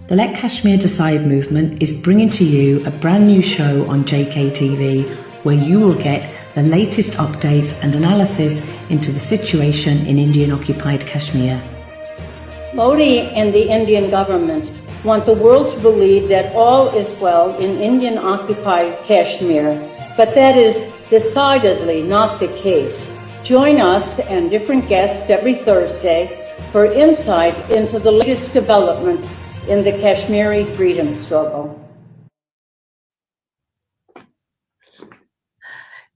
The Let Kashmir Decide movement is bringing to you a brand new show on JKTV where you will get the latest updates and analysis into the situation in Indian-occupied Kashmir. Modi and the Indian government want the world to believe that all is well in Indian-occupied Kashmir, but that is decidedly not the case. Join us and different guests every Thursday for insight into the latest developments in the Kashmiri freedom struggle.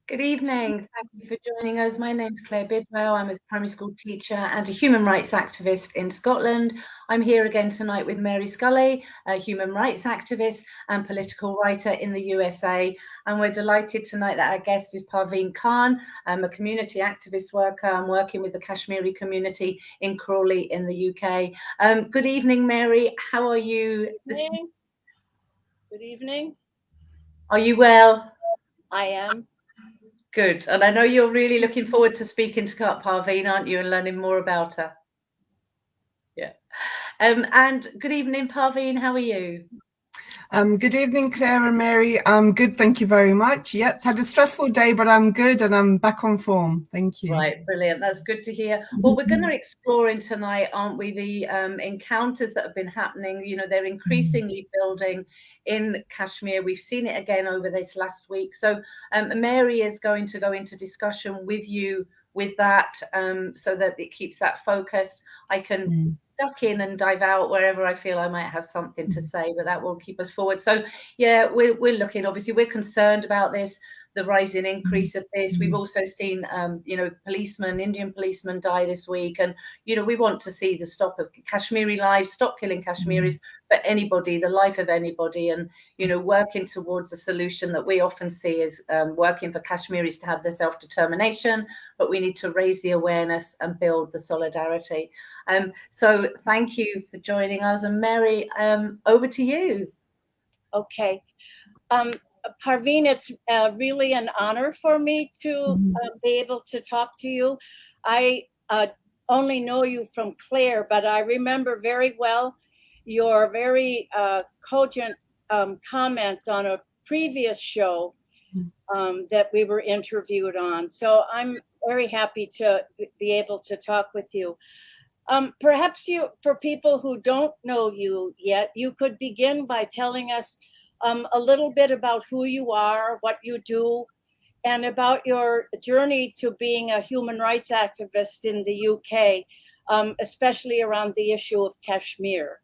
Good evening. Thank you for joining us. My name's Claire Bidwell. I'm a primary school teacher and a human rights activist in Scotland. I'm here again tonight with Mary Scully, a human rights activist and political writer in the USA. And we're delighted tonight that our guest is Parveen Khan. I'm a community activist worker. I'm working with the Kashmiri community in Crawley in the UK. Good evening, Mary. How are you? Good evening. Are you well? I am. Good. And I know you're really looking forward to speaking to Parveen, aren't you, and learning more about her? Yeah. And good evening, Parveen. How are you? Good evening, Claire and Mary. I'm good, thank you very much. Yeah, it's had a stressful day, but I'm good and I'm back on form. Thank you. Right, brilliant. That's good to hear. Well, we're going to explore in tonight, aren't we, the encounters that have been happening. You know, they're increasingly building in Kashmir. We've seen it again over this last week. So Mary is going to go into discussion with you with that so that it keeps that focused. I can duck in and dive out wherever I feel I might have something to say, but that will keep us forward. So yeah, we're looking, obviously we're concerned about this, the rising increase of this. We've also seen you know, Indian policemen die this week, and you know, we want to see the stop of Kashmiri lives, stop killing Kashmiris, but anybody, the life of anybody, and you know, working towards a solution that we often see as working for Kashmiris to have their self-determination, but we need to raise the awareness and build the solidarity. So thank you for joining us, and Mary, over to you. Okay. Parveen, it's really an honor for me to be able to talk to you. I only know you from Claire, but I remember very well your very cogent comments on a previous show that we were interviewed on. So I'm very happy to be able to talk with you. Perhaps you, for people who don't know you yet, you could begin by telling us a little bit about who you are, what you do, and about your journey to being a human rights activist in the UK, especially around the issue of Kashmir.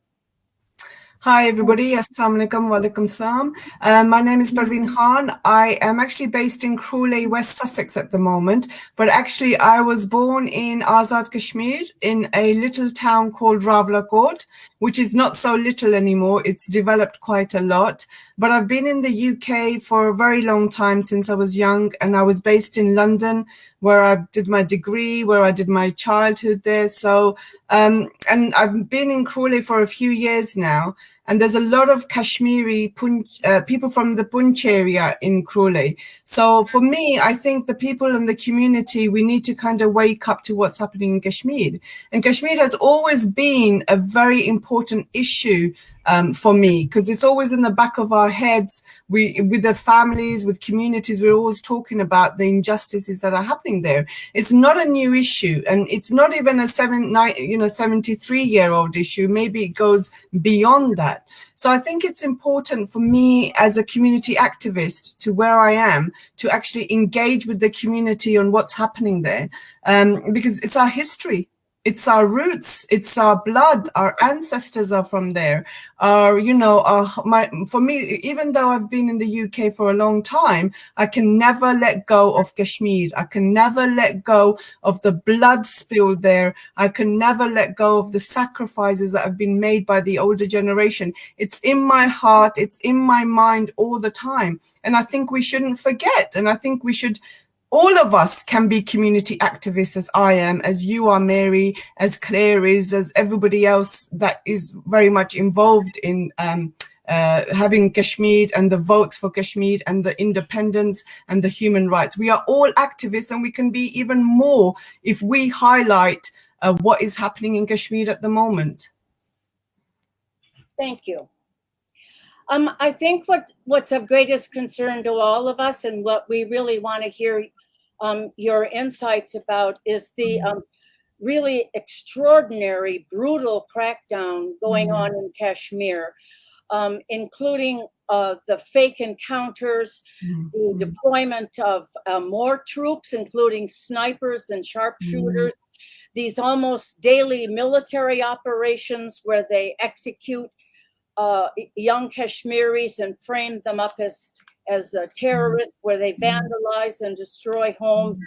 Hi everybody, Assalamu alaikum wa alaikum salam. My name is Parveen Khan. I am actually based in Crawley, West Sussex at the moment, but actually I was born in Azad Kashmir in a little town called Rawalakot, which is not so little anymore. It's developed quite a lot, but I've been in the UK for a very long time since I was young, and I was based in London where I did my degree, where I did my childhood there. So, and I've been in Crawley for a few years now. And there's a lot of Kashmiri people from the Punch area in Crawley. So for me, I think the people in the community, we need to kind of wake up to what's happening in Kashmir. And Kashmir has always been a very important issue for me, because it's always in the back of our heads. With the families, with communities, we're always talking about the injustices that are happening there. It's not a new issue, and it's not even a 73-year-old issue. Maybe it goes beyond that. So I think it's important for me as a community activist, to where I am, to actually engage with the community on what's happening there, because it's our history. It's our roots, it's our blood, our ancestors are from there. You know, for me, even though I've been in the UK for a long time, I can never let go of Kashmir. I can never let go of the blood spilled there. I can never let go of the sacrifices that have been made by the older generation. It's in my heart, it's in my mind all the time. And I think we shouldn't forget, and I think we should. All of us can be community activists, as I am, as you are, Mary, as Claire is, as everybody else that is very much involved in having Kashmir and the votes for Kashmir and the independence and the human rights. We are all activists, and we can be even more if we highlight what is happening in Kashmir at the moment. Thank you. I think what's of greatest concern to all of us, and what we really want to hear your insights about, is the really extraordinary, brutal crackdown going on in Kashmir, including the fake encounters, the deployment of more troops, including snipers and sharpshooters, these almost daily military operations where they execute young Kashmiris and frame them up as terrorists, where they vandalize and destroy homes.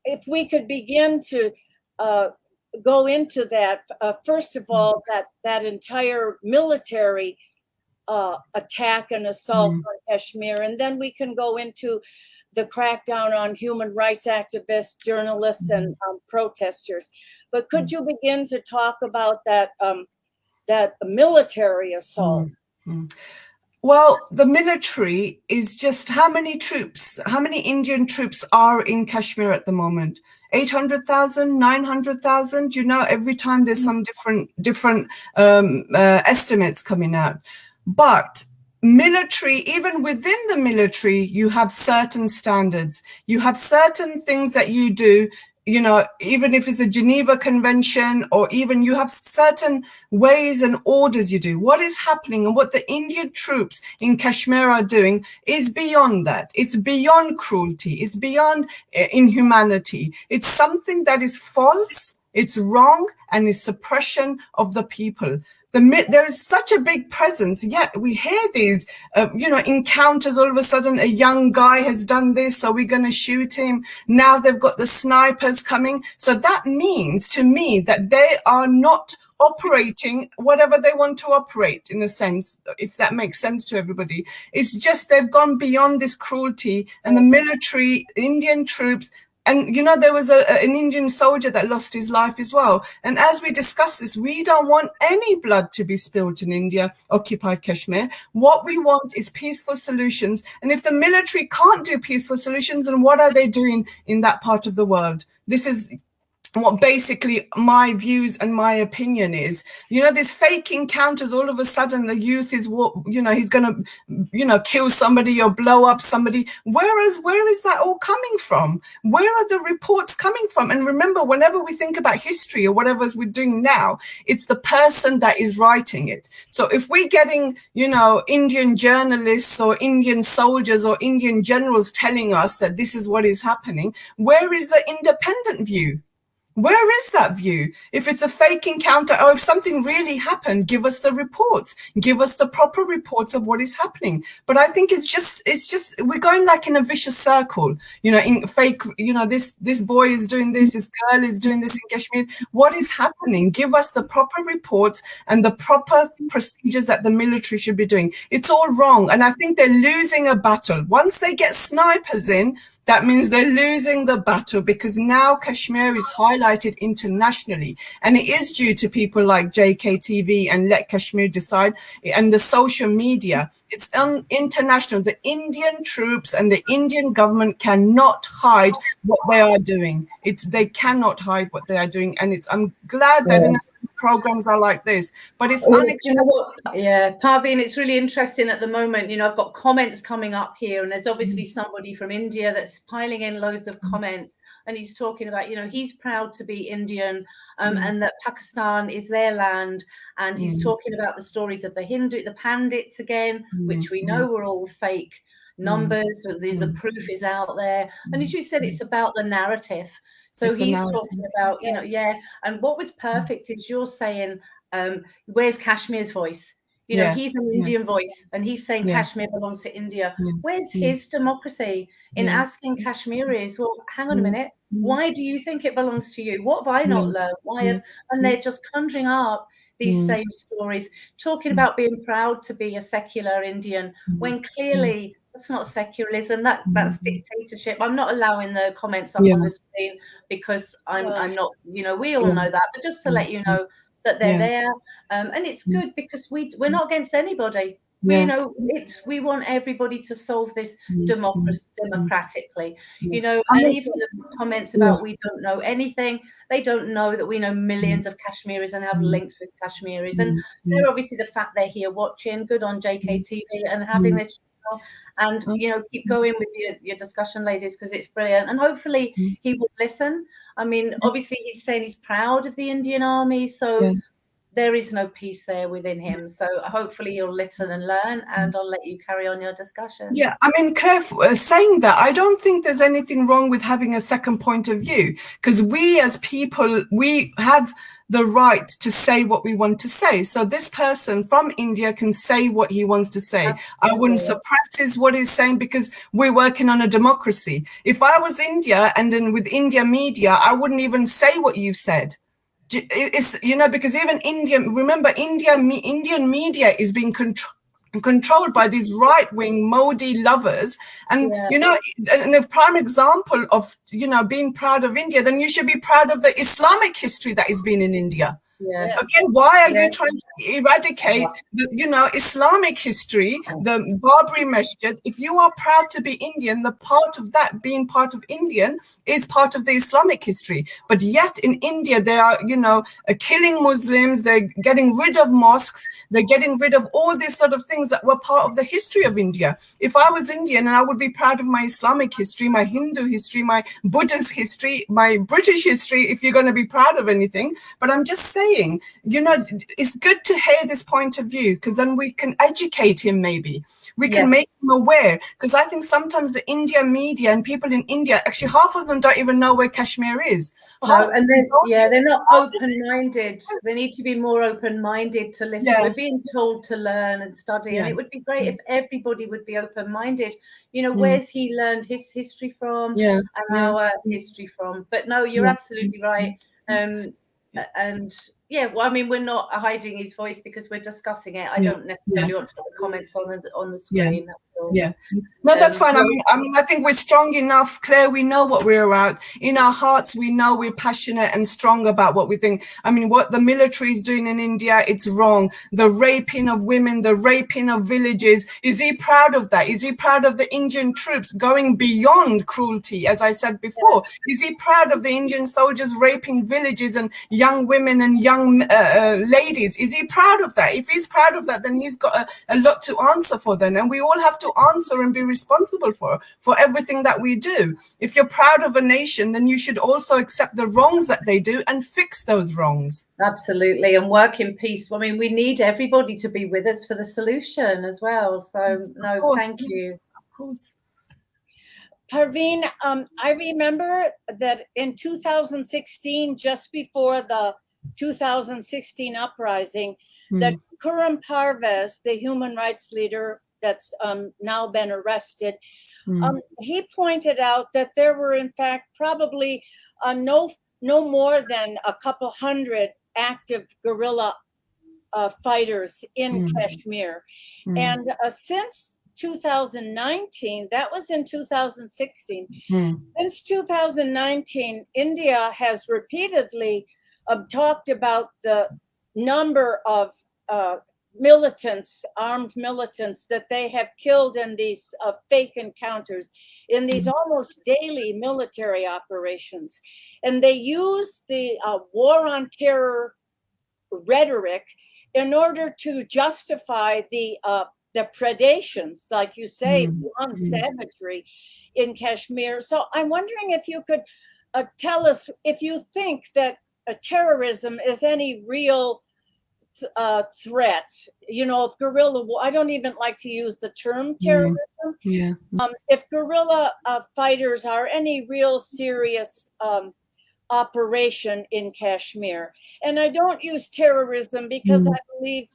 If we could begin to go into that, first of all, that entire military attack and assault on Kashmir, and then we can go into the crackdown on human rights activists, journalists, and protesters. But could you begin to talk about that military assault? Well, the military is just how many Indian troops are in Kashmir at the moment? 800,000, 900,000. You know, every time there's some different estimates coming out. But military, even within the military, you have certain standards. You have certain things that you do, you know, even if it's a Geneva Convention, or even you have certain ways and orders you do. What is happening and what the Indian troops in Kashmir are doing is beyond that. It's beyond cruelty. It's beyond inhumanity. It's something that is false, it's wrong, and it's suppression of the people. There is such a big presence, yet we hear these, encounters. All of a sudden, a young guy has done this, so we're going to shoot him. Now they've got the snipers coming. So that means to me that they are not operating whatever they want to operate, in a sense, if that makes sense to everybody. It's just they've gone beyond this cruelty, and the military, Indian troops. And, you know, there was an Indian soldier that lost his life as well. And as we discuss this, we don't want any blood to be spilled in India, occupied Kashmir. What we want is peaceful solutions. And if the military can't do peaceful solutions, then what are they doing in that part of the world? This is what basically my views and my opinion is. You know, these fake encounters, all of a sudden the youth is, he's going to, kill somebody or blow up somebody. Where is that all coming from? Where are the reports coming from? And remember, whenever we think about history or whatever we're doing now, it's the person that is writing it. So if we're getting, Indian journalists or Indian soldiers or Indian generals telling us that this is what is happening, where is the independent view? Where is that view? If it's a fake encounter, or if something really happened, give us the reports. Give us the proper reports of what is happening. But I think it's just we're going like in a vicious circle. In fake, this boy is doing this, this girl is doing this in Kashmir. What is happening? Give us the proper reports and the proper procedures that the military should be doing. It's all wrong. And I think they're losing a battle. Once they get snipers in, that means they're losing the battle, because now Kashmir is highlighted internationally. And it is due to people like JKTV and Let Kashmir Decide and the social media. It's international. The Indian troops and the Indian government cannot hide what they are doing. They cannot hide what they are doing. And I'm glad that programs are like this, but it's unacceptable. Yeah, Parveen, it's really interesting at the moment. I've got comments coming up here, and there's obviously somebody from India that's piling in loads of comments, and he's talking about, he's proud to be Indian, and that Pakistan is their land, and he's talking about the stories of the Pandits again, which we know were all fake numbers. The proof is out there, and as you said, it's about the narrative. So he's talking about, and what was perfect is you're saying, where's Kashmir's voice? He's an Indian voice, and he's saying Kashmir belongs to India. Where's his democracy in asking Kashmiris, well, hang on a minute, why do you think it belongs to you? What have I not learned? And they're just conjuring up these same stories, talking about being proud to be a secular Indian, when clearly that's not secularism, that's dictatorship. I'm not allowing the comments up on the screen because I'm not, we all know that, but just to let you know that they're there. And it's good because we're not against anybody. you know, we want everybody to solve this democratically, you know, and even the comments about we don't know anything, they don't know that we know millions of Kashmiris and have links with Kashmiris, and they're obviously the fact they're here watching. Good on JKTV and having this channel, and you know, keep going with your discussion, ladies, because it's brilliant, and hopefully he will listen. I mean, obviously he's saying he's proud of the Indian Army, so there is no peace there within him. So hopefully you'll listen and learn, and I'll let you carry on your discussion. Yeah, I mean, Claire, saying that, I don't think there's anything wrong with having a second point of view, because we as people, we have the right to say what we want to say. So this person from India can say what he wants to say. Absolutely. I wouldn't suppress what he's saying, because we're working on a democracy. If I was India and then with India media, I wouldn't even say what you said. It's, you know, because even remember, Indian media is being controlled by these right-wing Modi lovers, and you know, and a prime example of, you know, being proud of India, then you should be proud of the Islamic history that has been in India. Okay, why are you trying to eradicate the, you know, Islamic history, the Barbary Masjid? If you are proud to be Indian, the part of that being part of Indian is part of the Islamic history. But yet in India, they are, you know, killing Muslims, they're getting rid of mosques, they're getting rid of all these sort of things that were part of the history of India. If I was Indian, and I would be proud of my Islamic history, my Hindu history, my Buddhist history, my British history, if you're going to be proud of anything. But I'm just saying, you know, it's good to hear this point of view, because then we can educate him, maybe we can make him aware, because I think sometimes the Indian media and people in India, actually half of them don't even know where Kashmir is. No, and they're not open-minded. They need to be more open-minded to listen. We're being told to learn and study, and it would be great if everybody would be open-minded. You know, where's he learned his history from and our history from? But no, you're absolutely right. And well, I mean, we're not hiding his voice because we're discussing it. I don't necessarily want to put the comments on the screen. No, that's fine. I mean, I think we're strong enough, Claire. We know what we're about. In our hearts, we know we're passionate and strong about what we think. I mean, what the military is doing in India, it's wrong. The raping of women, the raping of villages. Is he proud of that? Is he proud of the Indian troops going beyond cruelty, as I said before? Is he proud of the Indian soldiers raping villages and young women and young ladies? Is he proud of that? If he's proud of that, then he's got a lot to answer for then. And we all have to answer and be responsible for everything that we do. If you're proud of a nation, then you should also accept the wrongs that they do and fix those wrongs. Absolutely, and work in peace. I mean, we need everybody to be with us for the solution as well. So, no, thank you. Of course. Parveen, I remember that in 2016, just before the 2016 uprising, that Khurram Parvez, the human rights leader that's now been arrested, he pointed out that there were, in fact, probably no more than a couple hundred active guerrilla fighters in Kashmir. And since 2019, that was in 2016, since 2019, India has repeatedly talked about the number of armed militants that they have killed in these fake encounters, in these almost daily military operations. And they use the war on terror rhetoric in order to justify the predations, like you say, beyond savagery in Kashmir. So I'm wondering if you could tell us if you think that terrorism is any real threat, you know, if guerrilla war, I don't even like to use the term terrorism. If guerrilla fighters are any real serious operation in Kashmir. And I don't use terrorism because I believe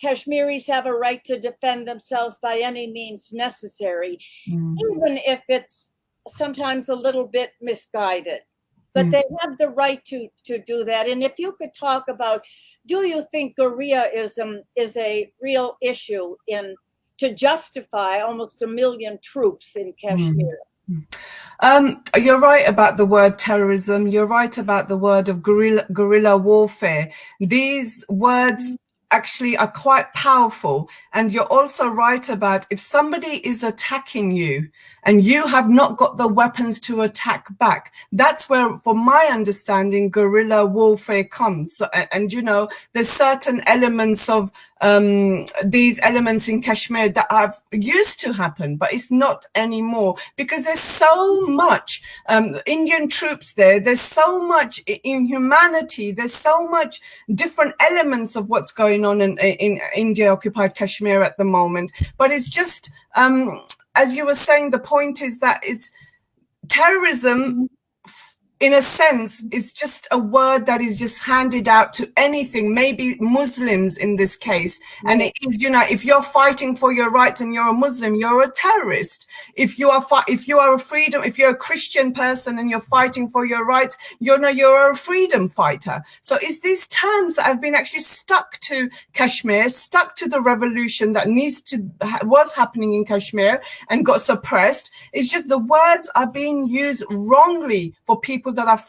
Kashmiris have a right to defend themselves by any means necessary, even if it's sometimes a little bit misguided. But they have the right to do that. And if you could talk about, do you think guerrillaism is a real issue to justify almost 1 million troops in Kashmir? You're right about the word terrorism. You're right about the word of guerrilla warfare. These words actually are quite powerful. And you're also right about if somebody is attacking you and you have not got the weapons to attack back, that's where, from my understanding, guerrilla warfare comes. So, and you know, there's certain elements of these elements in Kashmir that have used to happen, but it's not anymore because there's so much Indian troops there. There's so much inhumanity. There's so much different elements of what's going on in India occupied Kashmir at the moment. But it's just, as you were saying, the point is that it's terrorism. In a sense, it's just a word that is just handed out to anything, maybe Muslims in this case. And it is, you know, if you're fighting for your rights and you're a Muslim, you're a terrorist. If you are if you're a Christian person and you're fighting for your rights, you're a freedom fighter. So it's these terms that have been actually stuck to Kashmir, stuck to the revolution that was happening in Kashmir and got suppressed. It's just the words are being used wrongly for people that are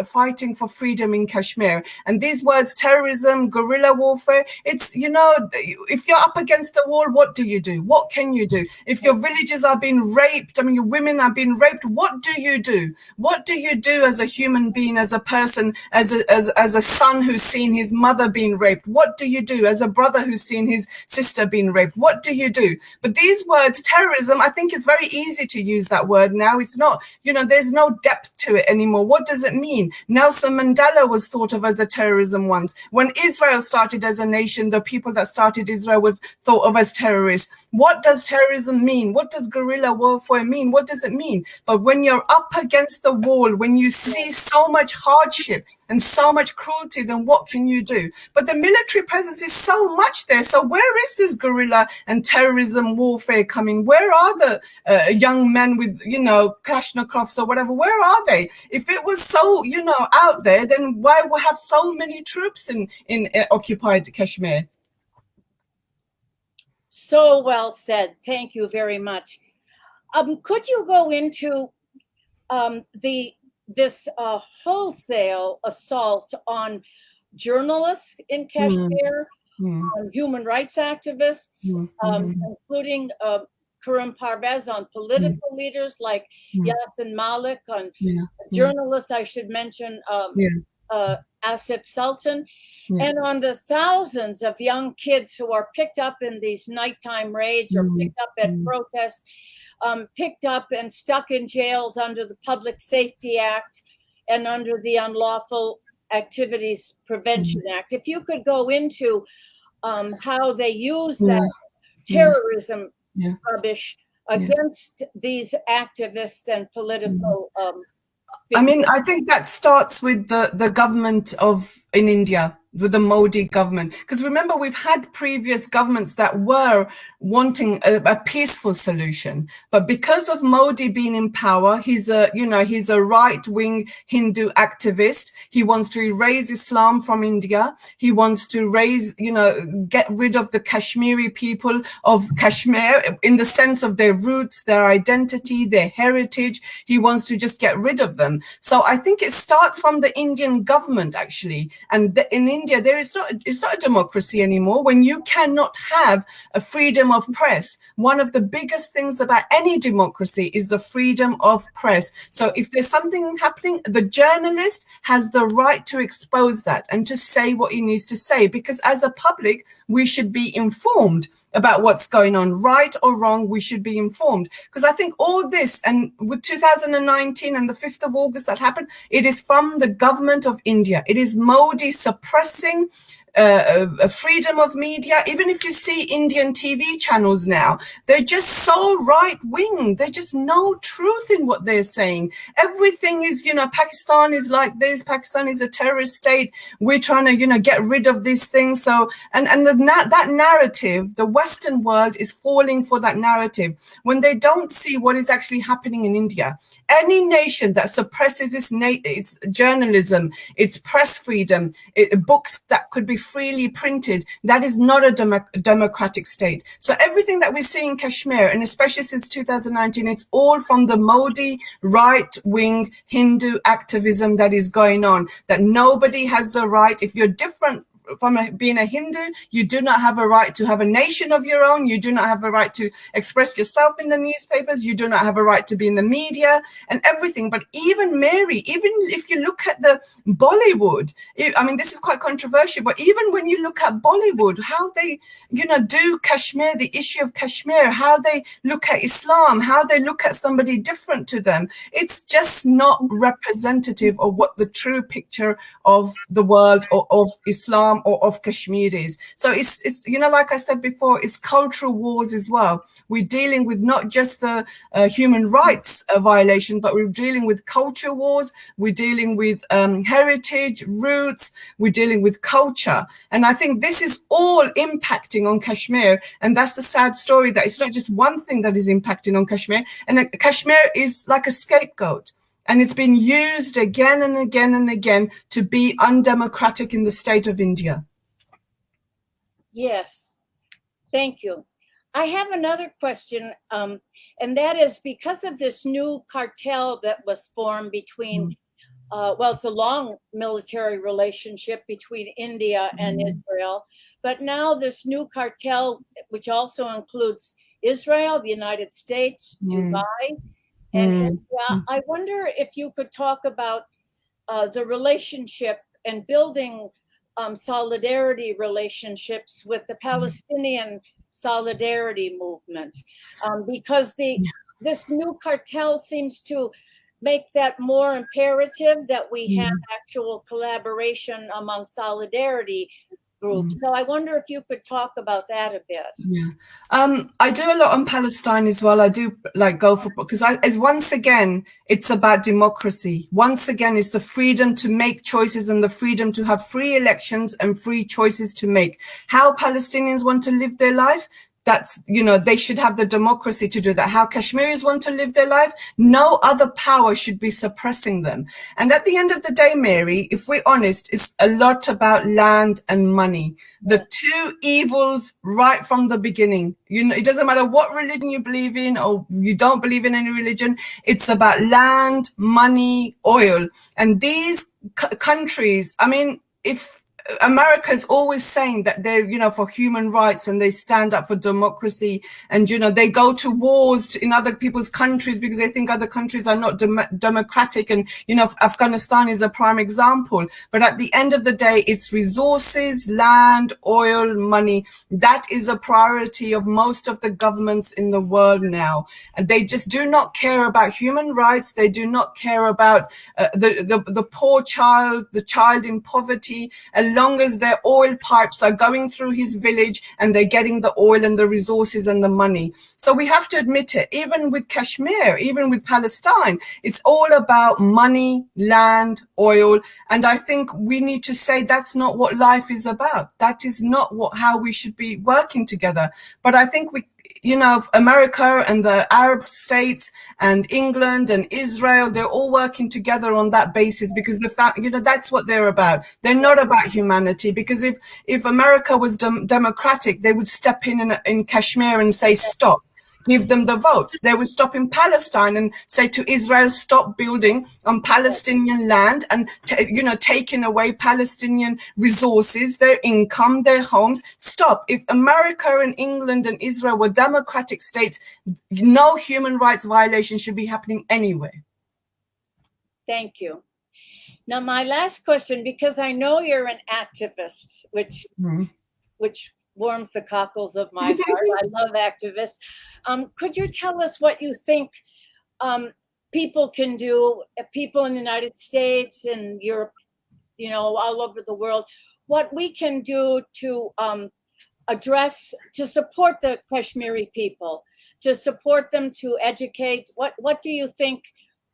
fighting for freedom in Kashmir. And these words, terrorism, guerrilla warfare, it's, you know, if you're up against the wall, what do you do? What can you do? If your villages are being raped, I mean, your women are being raped, what do you do? What do you do as a human being, as a person, as a son who's seen his mother being raped? What do you do as a brother who's seen his sister being raped? What do you do? But these words, terrorism, I think it's very easy to use that word now. It's not, you know, there's no depth to it anymore. What does it mean? Nelson Mandela was thought of as a terrorism once. When Israel started as a nation, the people that started Israel were thought of as terrorists. What does terrorism mean? What does guerrilla warfare mean? What does it mean? But when you're up against the wall, when you see so much hardship and so much cruelty, then what can you do? But the military presence is so much there. So where is this guerrilla and terrorism warfare coming? Where are the young men with, you know, Kalashnikovs or whatever? Where are they? If it was so, you know, out there, then why we have so many troops in occupied Kashmir? So well said. Thank you very much. Could you go into this wholesale assault on journalists in Kashmir, on human rights activists, including Karim Parvez, on political leaders like Yasin Malik, on journalists, I should mention Asif Sultan, and on the thousands of young kids who are picked up in these nighttime raids or picked up at protests, picked up and stuck in jails under the Public Safety Act and under the Unlawful Activities Prevention Act. If you could go into how they use that terrorism rubbish against these activists and political I mean, I think that starts with the government in India, with the Modi government. Because remember, we've had previous governments that were wanting a peaceful solution. But because of Modi being in power, he's a right-wing Hindu activist. He wants to erase Islam from India. He wants to get rid of the Kashmiri people of Kashmir in the sense of their roots, their identity, their heritage. He wants to just get rid of them. So I think it starts from the Indian government, actually. And in India, it's not a democracy anymore when you cannot have a freedom of press. One of the biggest things about any democracy is the freedom of press. So if there's something happening, the journalist has the right to expose that and to say what he needs to say, because as a public, we should be informed about what's going on, right or wrong. We should be informed, because I think all this, and with 2019 and the 5th of August that happened, it is from the government of India. It is Modi suppressing freedom of media. Even if you see Indian TV channels now, they're just so right-wing. There's just no truth in what they're saying. Everything is, Pakistan is like this. Pakistan is a terrorist state. We're trying to, get rid of these things. So, that narrative, the Western world is falling for that narrative when they don't see what is actually happening in India. Any nation that suppresses its journalism, its press freedom, books that could be freely printed, that is not a democratic state. So everything that we see in Kashmir, and especially since 2019, it's all from the Modi right-wing Hindu activism that is going on, that nobody has the right, if you're different being a Hindu, you do not have a right to have a nation of your own. You do not have a right to express yourself in the newspapers. You do not have a right to be in the media and everything. But even Mary, even if you look at the Bollywood, I mean, this is quite controversial, but even when you look at Bollywood, how they, do Kashmir, the issue of Kashmir, how they look at Islam, how they look at somebody different to them, it's just not representative of what the true picture of the world or of Islam or of Kashmir is. So it's like I said before, it's cultural wars as well. We're dealing with not just the human rights violation, but we're dealing with culture wars. We're dealing with heritage, roots. We're dealing with culture. And I think this is all impacting on Kashmir. And that's the sad story, that it's not just one thing that is impacting on Kashmir. And Kashmir is like a scapegoat. And it's been used again and again and again to be undemocratic in the state of India. Yes, thank you. I have another question, and that is because of this new cartel that was formed between, it's a long military relationship between India and Israel, but now this new cartel, which also includes Israel, the United States, Dubai, and I wonder if you could talk about the relationship and building solidarity relationships with the Palestinian solidarity movement, because this new cartel seems to make that more imperative, that we have actual collaboration among solidarity groups. So I wonder if you could talk about that a bit. I do a lot on Palestine as well. I do go for, because once again, it's about democracy. Once again, it's the freedom to make choices and the freedom to have free elections and free choices to make. How Palestinians want to live their life, that's, they should have the democracy to do that. How Kashmiris want to live their life, no other power should be suppressing them. And at the end of the day, Mary, if we're honest, it's a lot about land and money. The two evils right from the beginning. It doesn't matter what religion you believe in or you don't believe in any religion. It's about land, money, oil. And these countries, I mean, if America is always saying that they're, for human rights and they stand up for democracy, and, they go to wars in other people's countries because they think other countries are not democratic. And, Afghanistan is a prime example. But at the end of the day, it's resources, land, oil, money. That is a priority of most of the governments in the world now. And they just do not care about human rights. They do not care about the poor child, the child in poverty, as long as their oil pipes are going through his village and they're getting the oil and the resources and the money. So we have to admit it, even with Kashmir, even with Palestine, it's all about money, land, oil. And I think we need to say that's not what life is about. That is not how we should be working together. But I think America and the Arab states and England and Israel, they're all working together on that basis because the fact, that's what they're about. They're not about humanity, because if America was democratic, they would step in Kashmir and say, stop. Give them the votes. They would stop in Palestine and say to Israel, stop building on Palestinian land and, taking away Palestinian resources, their income, their homes. Stop. If America and England and Israel were democratic states, no human rights violation should be happening anyway. Thank you. Now, my last question, because I know you're an activist, which warms the cockles of my heart. I love activists. Could you tell us what you think people can do, people in the United States and Europe, all over the world, what we can do to to support the Kashmiri people, to support them, to educate? What do you think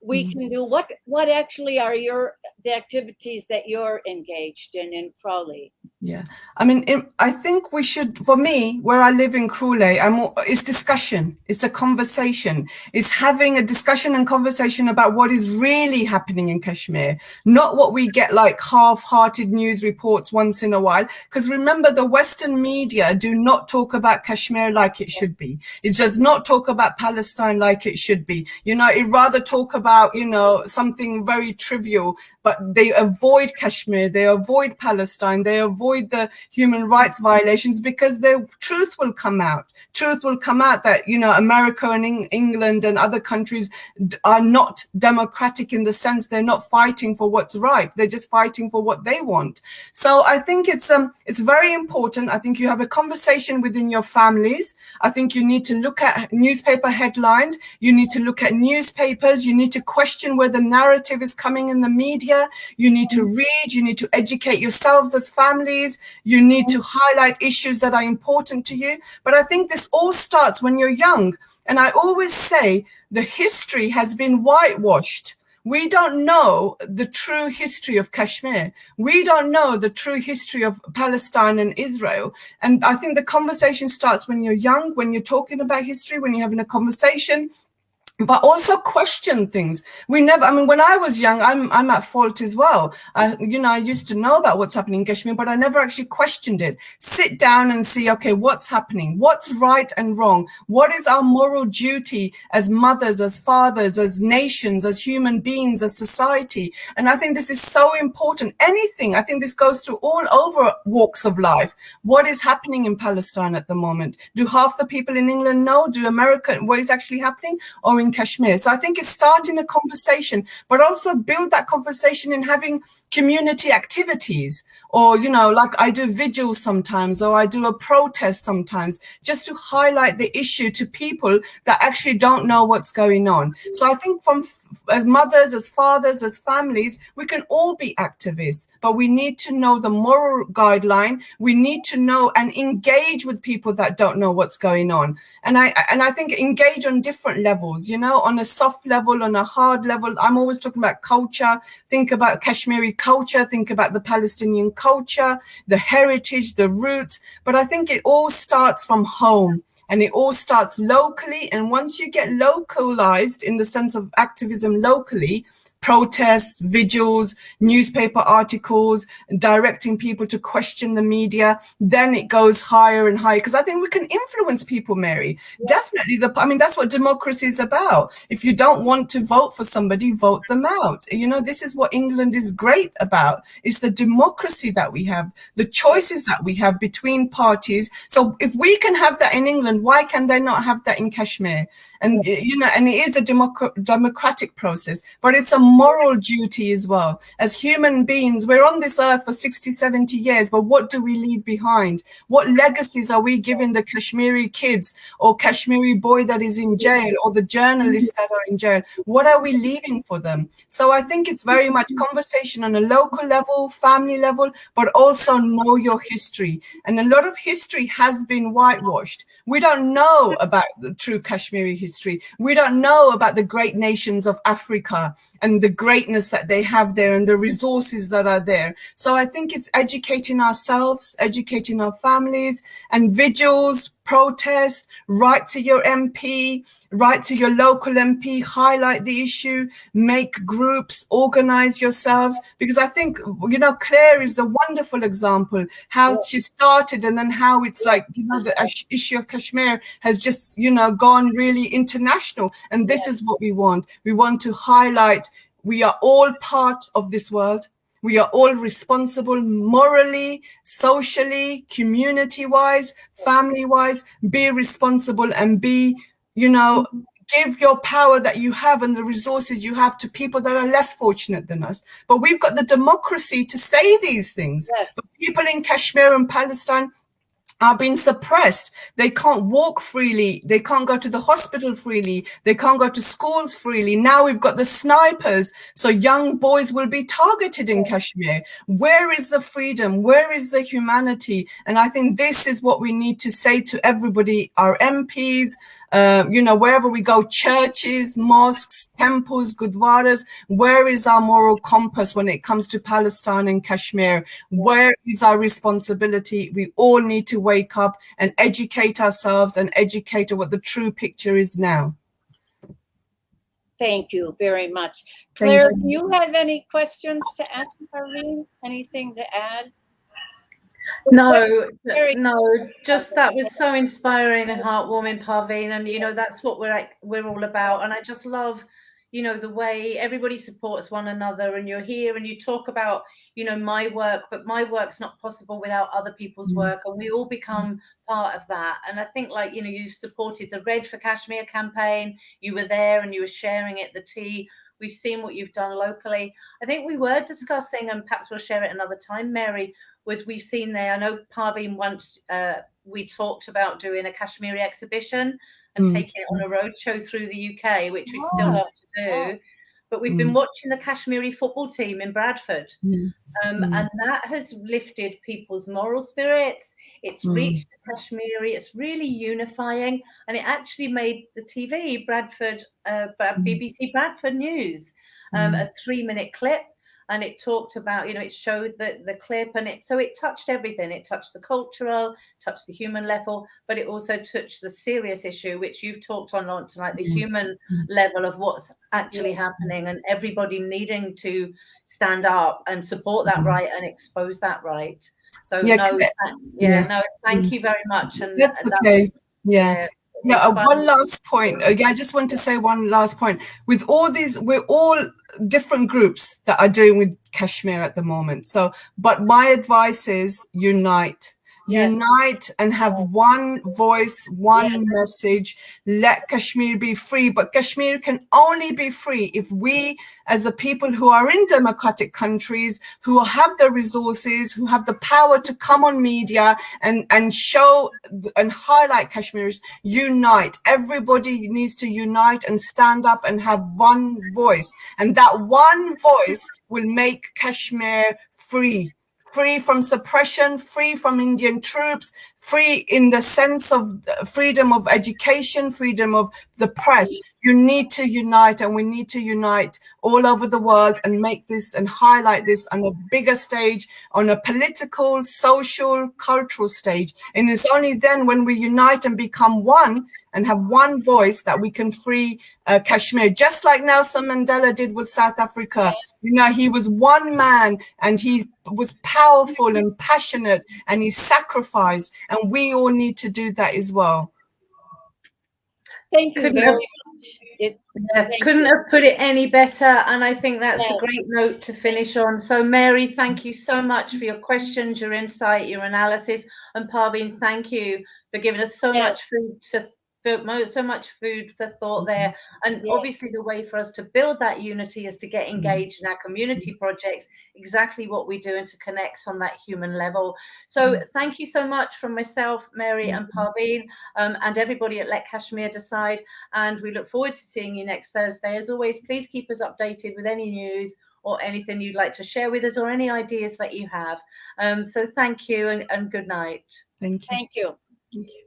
we can do? What actually are the activities that you're engaged in Crawley? Yeah, I mean, I think we should, for me, where I live in Crawley, it's discussion. It's a conversation. It's having a discussion and conversation about what is really happening in Kashmir, not what we get like half-hearted news reports once in a while. Because remember, the Western media do not talk about Kashmir like it should be. It does not talk about Palestine like it should be. It rather talk about about, you know, something very trivial, but they avoid Kashmir, they avoid Palestine, they avoid the human rights violations because the truth will come out. Truth will come out that, you know, America and England and other countries are not democratic in the sense they're not fighting for what's right. They're just fighting for what they want. So I think it's very important. I think you have a conversation within your families. I think you need to look at newspaper headlines. You need to look at newspapers. You need to question where the narrative is coming in the media. You need to read. You need to educate yourselves as families. You need to highlight issues that are important to you. But I think this all starts when you're young. And I always say the history has been whitewashed. We don't know the true history of Kashmir. We don't know the true history of Palestine and Israel. And I think the conversation starts when you're young, when you're talking about history, when you're having a conversation, but also question things. We never, I mean, when I was young, I'm at fault as well. I used to know about what's happening in Kashmir, but I never actually questioned it. Sit down and see, okay, what's happening? What's right and wrong? What is our moral duty as mothers, as fathers, as nations, as human beings, as society? And I think this is so important. Anything, I think this goes through all over walks of life. What is happening in Palestine at the moment? Do half the people in England know? Do America, what is actually happening? Or in Kashmir? So I think it's starting a conversation, but also build that conversation in having community activities, or, you know, like I do vigils sometimes, or I do a protest sometimes, just to highlight the issue to people that actually don't know what's going on. So I think as mothers, as fathers, as families, we can all be activists, but we need to know the moral guideline. We need to know and engage with people that don't know what's going on. And I think engage on different levels, you know, on a soft level, on a hard level. I'm always talking about culture. Think about Kashmiri culture, think about the Palestinian culture, the heritage, the roots. But I think it all starts from home. And it all starts locally. And once you get localized in the sense of activism locally, protests, vigils, newspaper articles, directing people to question the media, then it goes higher and higher. Because I think we can influence people, Mary. Definitely. That's what democracy is about. If you don't want to vote for somebody, vote them out. You know, this is what England is great about. It's the democracy that we have, the choices that we have between parties. So if we can have that in England, why can they not have that in Kashmir? And, you know, and it is a democratic process, but it's a moral duty as well. As human beings, we're on this earth for 60, 70 years, but what do we leave behind? What legacies are we giving the Kashmiri kids or Kashmiri boy that is in jail or the journalists that are in jail? What are we leaving for them? So I think it's very much conversation on a local level, family level, but also know your history. And a lot of history has been whitewashed. We don't know about the true Kashmiri history. We don't know about the great nations of Africa and the greatness that they have there and the resources that are there. So I think it's educating ourselves, educating our families, and vigils, protests, write to your MP, write to your local MP, highlight the issue, make groups, organize yourselves. Because I think, you know, Claire is a wonderful example, how she started and then how it's like, you know, the issue of Kashmir has just, you know, gone really international. And this is what we want. We want to highlight we are all part of this world. We are all responsible morally, socially, community-wise, family-wise. Be responsible and be, you know, give your power that you have and the resources you have to people that are less fortunate than us. But we've got the democracy to say these things. Yes. But people in Kashmir and Palestine are being suppressed. They can't walk freely. They can't go to the hospital freely. They can't go to schools freely. Now we've got the snipers. So young boys will be targeted in Kashmir. Where is the freedom? Where is the humanity? And I think this is what we need to say to everybody, our MPs, you know, wherever we go, churches, mosques, temples, gurdwaras, where is our moral compass when it comes to Palestine and Kashmir? Where is our responsibility? We all need to wake up and educate ourselves and educate what the true picture is now. Thank you very much. Claire, do you have any questions to ask Parveen? Anything to add? No, just that was so inspiring and heartwarming, Parveen, and you know that's what we're all about. And I just love, you know, the way everybody supports one another, and you're here and you talk about, you know, my work, but my work's not possible without other people's work, and we all become part of that. And I think, like, you know, you've supported the Red for Kashmir campaign, you were there and you were sharing it, the tea. We've seen what you've done locally. I think we were discussing, and perhaps we'll share it another time, Mary, was we've seen there, I know Parveen once, we talked about doing a Kashmiri exhibition and taking it on a roadshow through the UK, which we'd still love to do. But we've been watching the Kashmiri football team in Bradford. And that has lifted people's moral spirits. It's reached Kashmiri. It's really unifying. And it actually made the TV, Bradford, BBC Bradford News, a 3-minute clip. And it talked about, you know, it showed the clip, and so it touched everything. It touched the cultural, touched the human level, but it also touched the serious issue, which you've talked on tonight, the human level of what's actually happening, and everybody needing to stand up and support that right and expose that right. So thank you very much. And that's okay. One last point. I just want to say one last point. With all these, we're all different groups that are doing with Kashmir at the moment. So, but my advice is unite. Unite and have one voice, one message. Let Kashmir be free. But Kashmir can only be free if we, as a people who are in democratic countries, who have the resources, who have the power to come on media and show and highlight Kashmiris, unite. Everybody needs to unite and stand up and have one voice. And that one voice will make Kashmir free. Free from suppression, free from Indian troops, free in the sense of freedom of education, freedom of the press. You need to unite, and we need to unite all over the world and make this and highlight this on a bigger stage, on a political, social, cultural stage. And it's only then when we unite and become one and have one voice that we can free Kashmir, just like Nelson Mandela did with South Africa. You know, he was one man and he was powerful and passionate and he sacrificed, and we all need to do that as well. Thank you very much. Couldn't have put it any better, and I think that's a great note to finish on. So Mary, thank you so much for your questions, your insight, your analysis, and Parveen, thank you for giving us so much so much food for thought there. And obviously the way for us to build that unity is to get engaged in our community projects, exactly what we do, and to connect on that human level. So thank you so much from myself, Mary, and Parveen, and everybody at Let Kashmir Decide, and we look forward to seeing you next Thursday. As always, please keep us updated with any news or anything you'd like to share with us, or any ideas that you have. So thank you, and good night. Thank you. Thank you. Thank you.